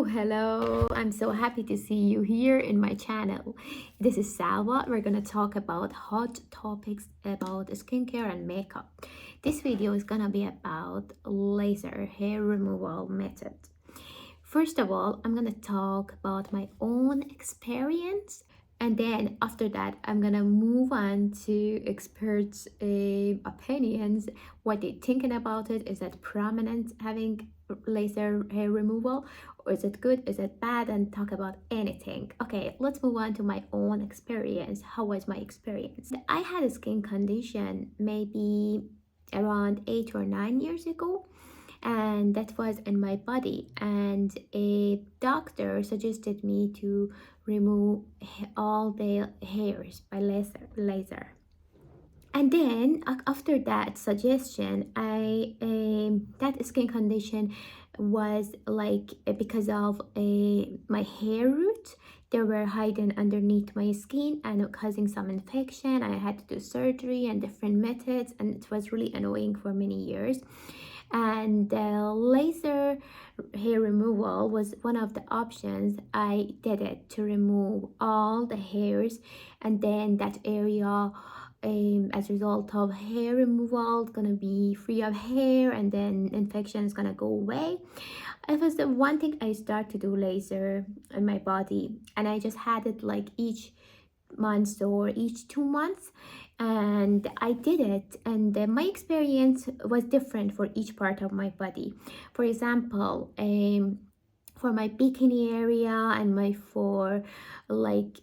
Hello. I'm so happy to see you here in my channel. This is Salwa. We're gonna talk about hot topics about skincare and makeup. This video is gonna be about laser hair removal method. First of all, I'm gonna talk about my own experience, and then after that I'm gonna move on to experts opinions, what they thinking about it. Is that prominent having laser hair removal, or is it good, is it bad, and talk about anything. Okay, let's move on to my own experience. How was my experience? I had a skin condition maybe around 8 or 9 years ago, and that was in my body, and a doctor suggested me to remove all the hairs by laser. And then after that suggestion, I that skin condition was like because of my hair root. They were hidden underneath my skin and causing some infection. I had to do surgery and different methods, and it was really annoying for many years. And laser hair removal was one of the options. I did it to remove all the hairs, and then that area, as a result of hair removal, gonna be free of hair, and then infection is gonna go away. It was the one thing I started to do laser in my body, and I just had it like each month or each 2 months, and I did it, and my experience was different for each part of my body. For example, for my bikini area and my for like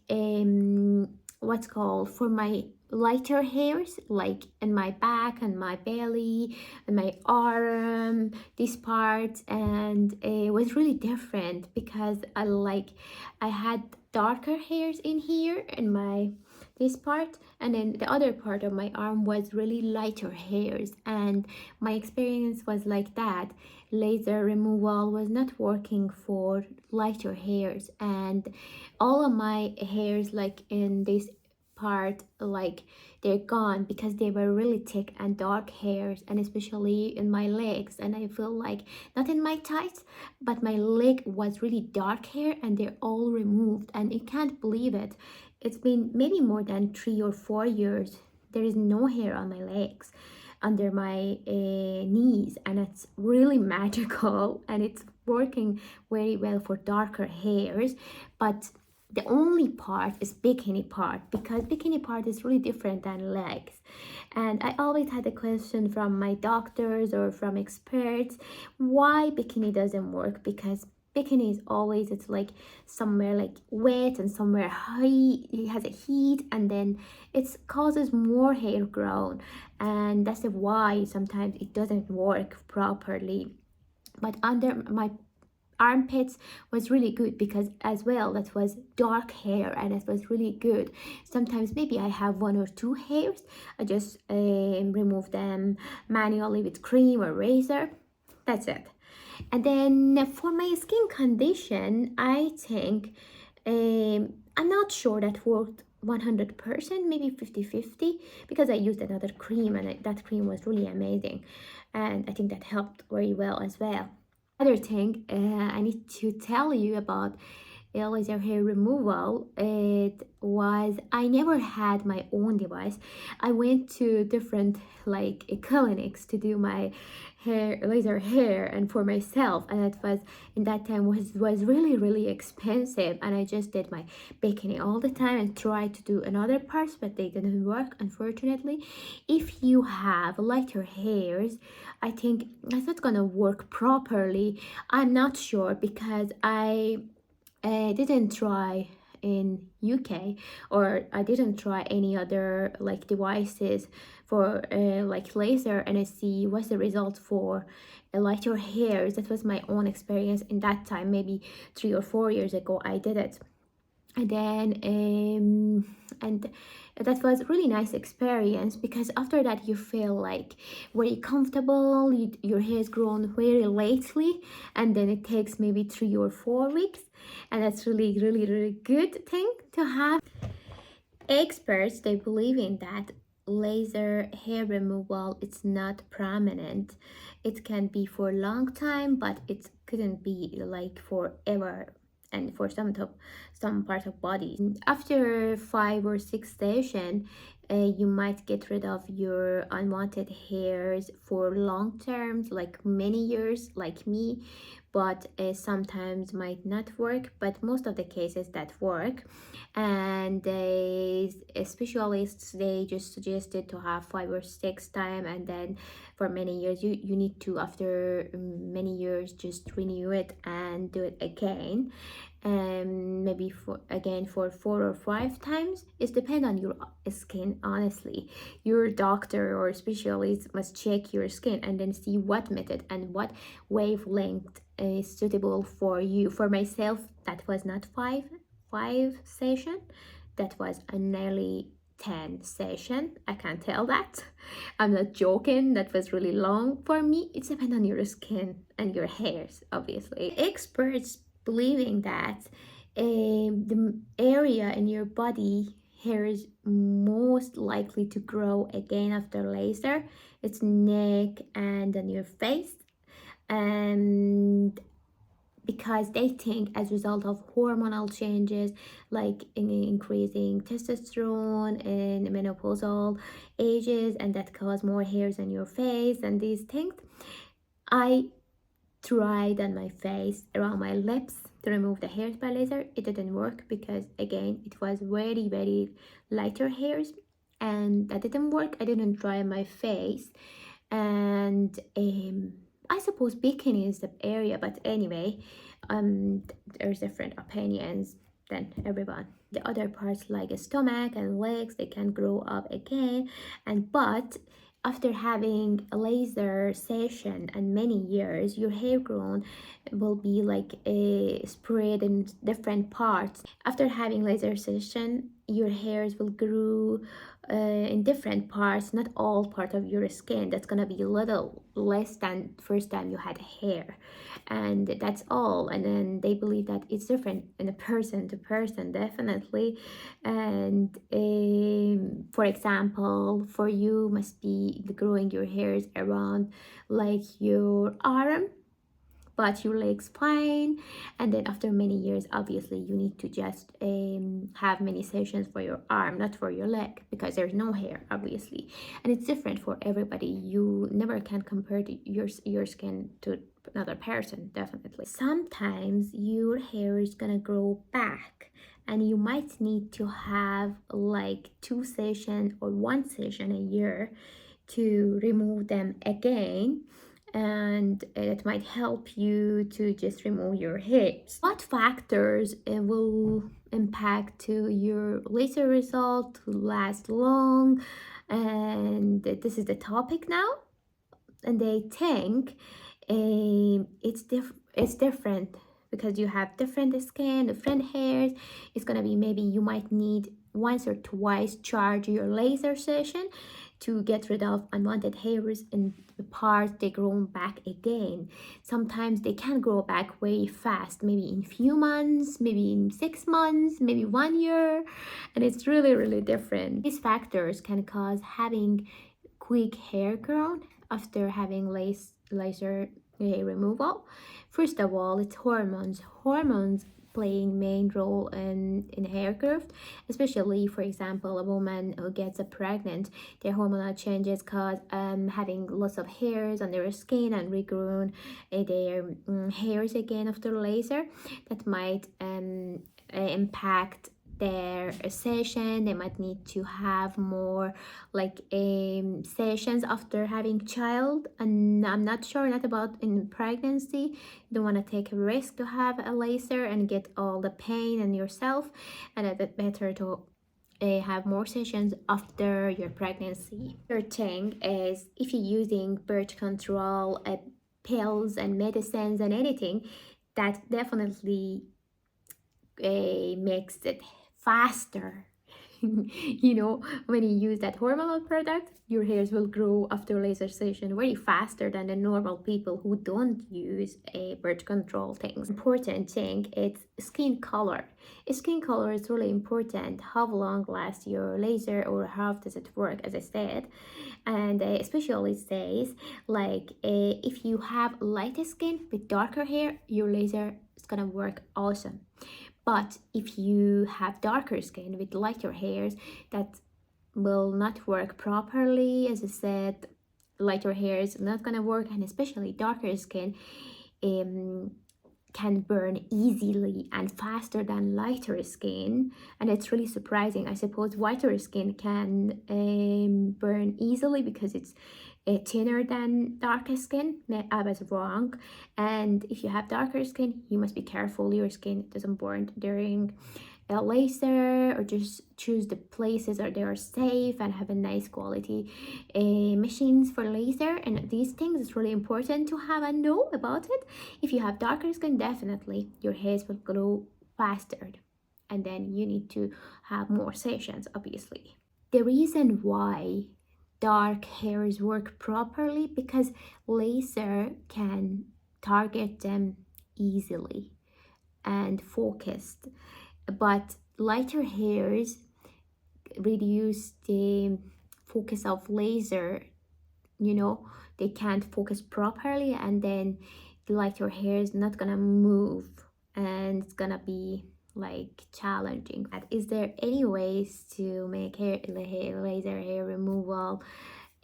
what's called for my lighter hairs, like in my back and my belly and my arm, this part, and it was really different because I had darker hairs in here in my this part, and then the other part of my arm was really lighter hairs, and my experience was like that. Laser removal was not working for lighter hairs, and all of my hairs like in this part, like they're gone because they were really thick and dark hairs, and especially in my legs. And I feel like not in my thighs, but my leg was really dark hair, and they're all removed, and I can't believe it. It's been maybe more than 3 or 4 years. There is no hair on my legs under my knees, and it's really magical, and it's working very well for darker hairs. But the only part is bikini part, because bikini part is really different than legs. And I always had a question from my doctors or from experts, why bikini doesn't work, because bikini is always, it's like somewhere like wet and somewhere high, it has a heat, and then it causes more hair growth, and that's why sometimes it doesn't work properly. But under my armpits was really good, because as well that was dark hair, and it was really good. Sometimes maybe I have 1 or 2 hairs, I just remove them manually with cream or razor. That's it. And then for my skin condition, I think I'm not sure that worked 100%, maybe 50-50, because I used another cream, and that cream was really amazing, and I think that helped very well as well. Other thing I need to tell you about laser hair removal, it was I never had my own device. I went to different like clinics to do my laser hair and for myself, and it was in that time was really expensive, and I just did my bikini all the time and tried to do another parts, but they didn't work, unfortunately. If you have lighter hairs, I think that's not gonna work properly. I'm not sure, because I didn't try in UK, or I didn't try any other like devices for like laser, and I see what's the result for lighter hairs. That was my own experience in that time, maybe 3 or 4 years ago I did it. And then and that was really nice experience, because after that you feel like very comfortable. Your hair has grown very lately, and then it takes maybe 3 or 4 weeks, and that's really good thing to have. Experts, they believe in that laser hair removal, it's not permanent. It can be for a long time, but it's couldn't be like forever, and for some part of body. After 5 or 6 session, you might get rid of your unwanted hairs for long terms, like many years, like me. But sometimes might not work, but most of the cases that work. And specialists, they just suggested to have 5 or 6 times, and then for many years you need to, after many years, just renew it and do it again. Maybe for again for 4 or 5 times. It depends on your skin, honestly. Your doctor or specialist must check your skin and then see what method and what wavelength is suitable for you. For myself, that was not five session, that was a nearly 10 session. I can't tell that. I'm not joking. That was really long. For me, it depends on your skin and your hairs, obviously. Experts believing that the area in your body hair is most likely to grow again after laser, it's neck and on your face. And because they think as a result of hormonal changes, like increasing testosterone in menopausal ages, and that cause more hairs on your face and these things. I tried on my face, around my lips, to remove the hairs by laser. It didn't work because, again, it was very lighter hairs, and that didn't work. I didn't try on my face. And I suppose bikini is the area, but anyway, there's different opinions than everyone. The other parts like a stomach and legs, they can grow up again. And but after having a laser session and many years, your hair growth will be like spread in different parts. After having laser session, your hairs will grow in different parts, not all part of your skin. That's gonna be a little less than first time you had hair, and that's all. And then they believe that it's different in a person to person, definitely. And for example, for you must be growing your hairs around like your arm, but your legs fine. And then after many years, obviously you need to just have many sessions for your arm, not for your leg, because there's no hair, obviously. And it's different for everybody. You never can compare your skin to another person, definitely. Sometimes your hair is gonna grow back, and you might need to have like 2 sessions or 1 session a year to remove them again. And it might help you to just remove your hairs. What factors will impact to your laser result to last long? And this is the topic now. And they think it's different because you have different skin, different hairs. It's gonna be, maybe you might need once or twice charge your laser session to get rid of unwanted hairs in the parts they grow back again. Sometimes they can grow back very fast, maybe in few months, maybe in 6 months, maybe 1 year, and it's really different. These factors can cause having quick hair growth after having laser removal. First of all, it's hormones. Hormones playing main role in hair growth, especially, for example, a woman who gets pregnant. Their hormonal changes cause having lots of hairs on their skin and regrown their hairs again after laser. That might impact their session. They might need to have more like sessions after having child. And I'm not sure, not about in pregnancy. You don't want to take a risk to have a laser and get all the pain in yourself, and it's better to have more sessions after your pregnancy. Third thing is, if you're using birth control pills and medicines and anything, that definitely makes it faster When you use that hormonal product, your hairs will grow after laser session very faster than the normal people who don't use a birth control things. Important thing, it's skin color. Skin color is really important. How long lasts your laser, or how does it work, as I said. And especially says, like, if you have lighter skin with darker hair, your laser is gonna work awesome. But if you have darker skin with lighter hairs, that will not work properly. As I said, lighter hair is not gonna work, and especially darker skin um, can burn easily and faster than lighter skin. And it's really surprising. I suppose whiter skin can burn easily because it's thinner than darker skin. I was wrong. And if you have darker skin, you must be careful your skin doesn't burn during a laser, or just choose the places where they are safe and have a nice quality machines for laser. And these things is really important to have and know about it. If you have darker skin, definitely your hairs will grow faster, and then you need to have more sessions, obviously. The reason why dark hairs work properly, because laser can target them easily and focused, but lighter hairs reduce the focus of laser. They can't focus properly, and then the lighter hair is not gonna move, and it's gonna be like challenging. Is there any ways to make laser hair removal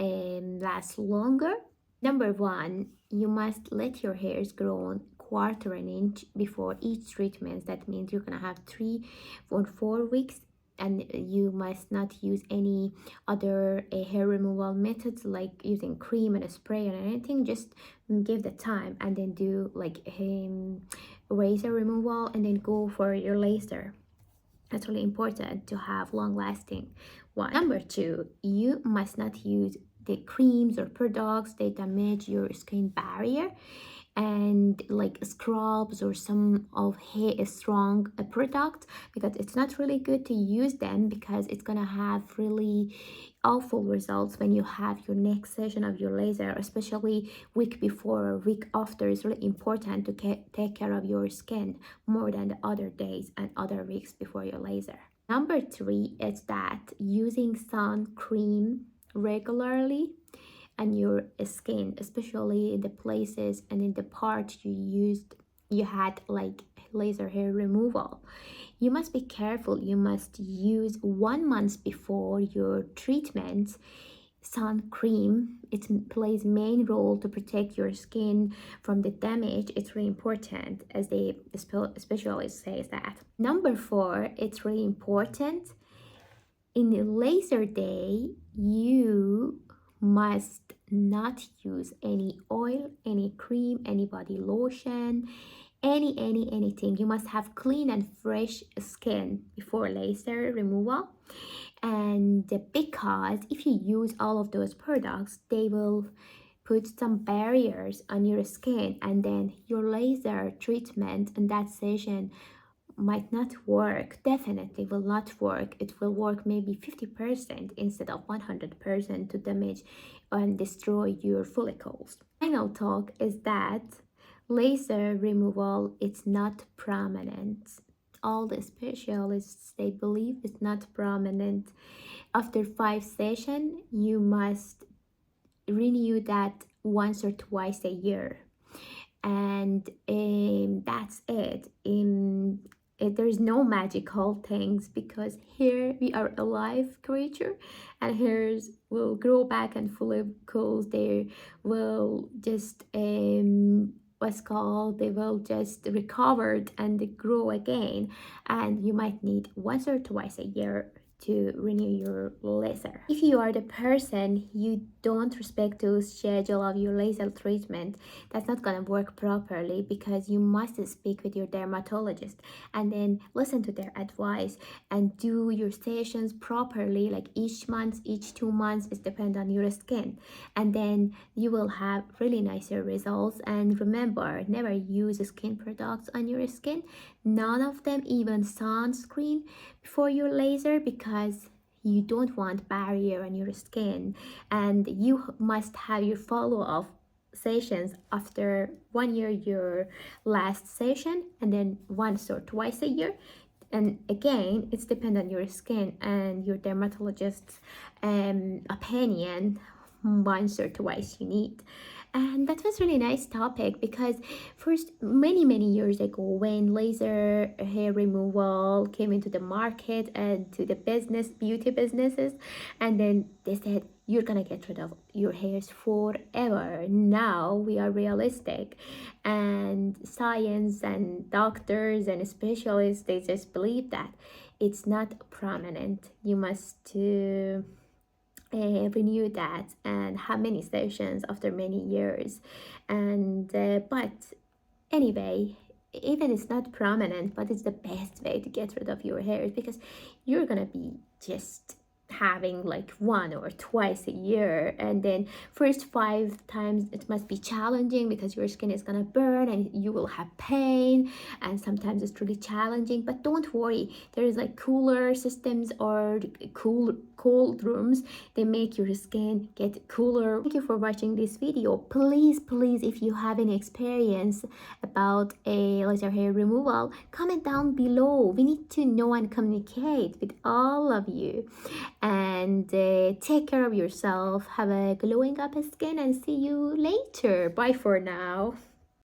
last longer? Number one, you must let your hairs grow on quarter an inch before each treatment. That means you're gonna have 3 or 4 weeks, and you must not use any other hair removal methods like using cream and a spray or anything. Just give the time and then do like razor removal, and then go for your laser. That's really important to have long lasting one. Number two, you must not use the creams or products that damage your skin barrier, and like scrubs or some of hair strong product, because it's not really good to use them, because it's gonna have really awful results when you have your next session of your laser, especially week before or week after. It's really important to take care of your skin more than the other days and other weeks before your laser. Number three is that using sun cream regularly and your skin, especially in the places and in the parts you had like laser hair removal. You must be careful. You must use 1 month before your treatment sun cream. It plays main role to protect your skin from the damage. It's really important, as the specialist says that. Number four, it's really important in the laser day, you must not use any oil, any cream, any body lotion, anything. You must have clean and fresh skin before laser removal. And because if you use all of those products, they will put some barriers on your skin, and then your laser treatment and that session might not work. Definitely will not work. It will work maybe 50% instead of 100% to damage and destroy your follicles. Final talk is that laser removal, it's not permanent. All the specialists, they believe it's not permanent. After 5 sessions, you must renew that once or twice a year, and that's it. There's no magical things, because here we are a live creature, and hairs will grow back, and follicles, they will just what's called, they will just recover and they grow again, and you might need once or twice a year to renew your laser. If you are the person you don't respect the schedule of your laser treatment, that's not gonna work properly, because you must speak with your dermatologist and then listen to their advice and do your sessions properly, like each month, each 2 months. It depends on your skin, and then you will have really nicer results. And remember, never use skin products on your skin, none of them, even sunscreen, before your laser, because because you don't want barrier on your skin, and you must have your follow-up sessions after 1 year, your last session, and then once or twice a year. And again, it's depend on your skin and your dermatologist's opinion. Once or twice you need. And that was really nice topic, because first, many years ago, when laser hair removal came into the market and to the beauty businesses, and then they said you're gonna get rid of your hairs forever. Now we are realistic, and science and doctors and specialists, they just believe that it's not permanent. You must renew that and have many sessions after many years. And but anyway, even it's not prominent, but it's the best way to get rid of your hairs, because you're gonna be just having like 1 or twice a year, and then first 5 times it must be challenging because your skin is gonna burn and you will have pain, and sometimes it's really challenging. But don't worry, there is like cooler systems or cold rooms. They make your skin get cooler. Thank you for watching this video. Please, if you have any experience about a laser hair removal, comment down below. We need to know and communicate with all of you. And take care of yourself. Have a glowing up skin, and see you later. Bye for now.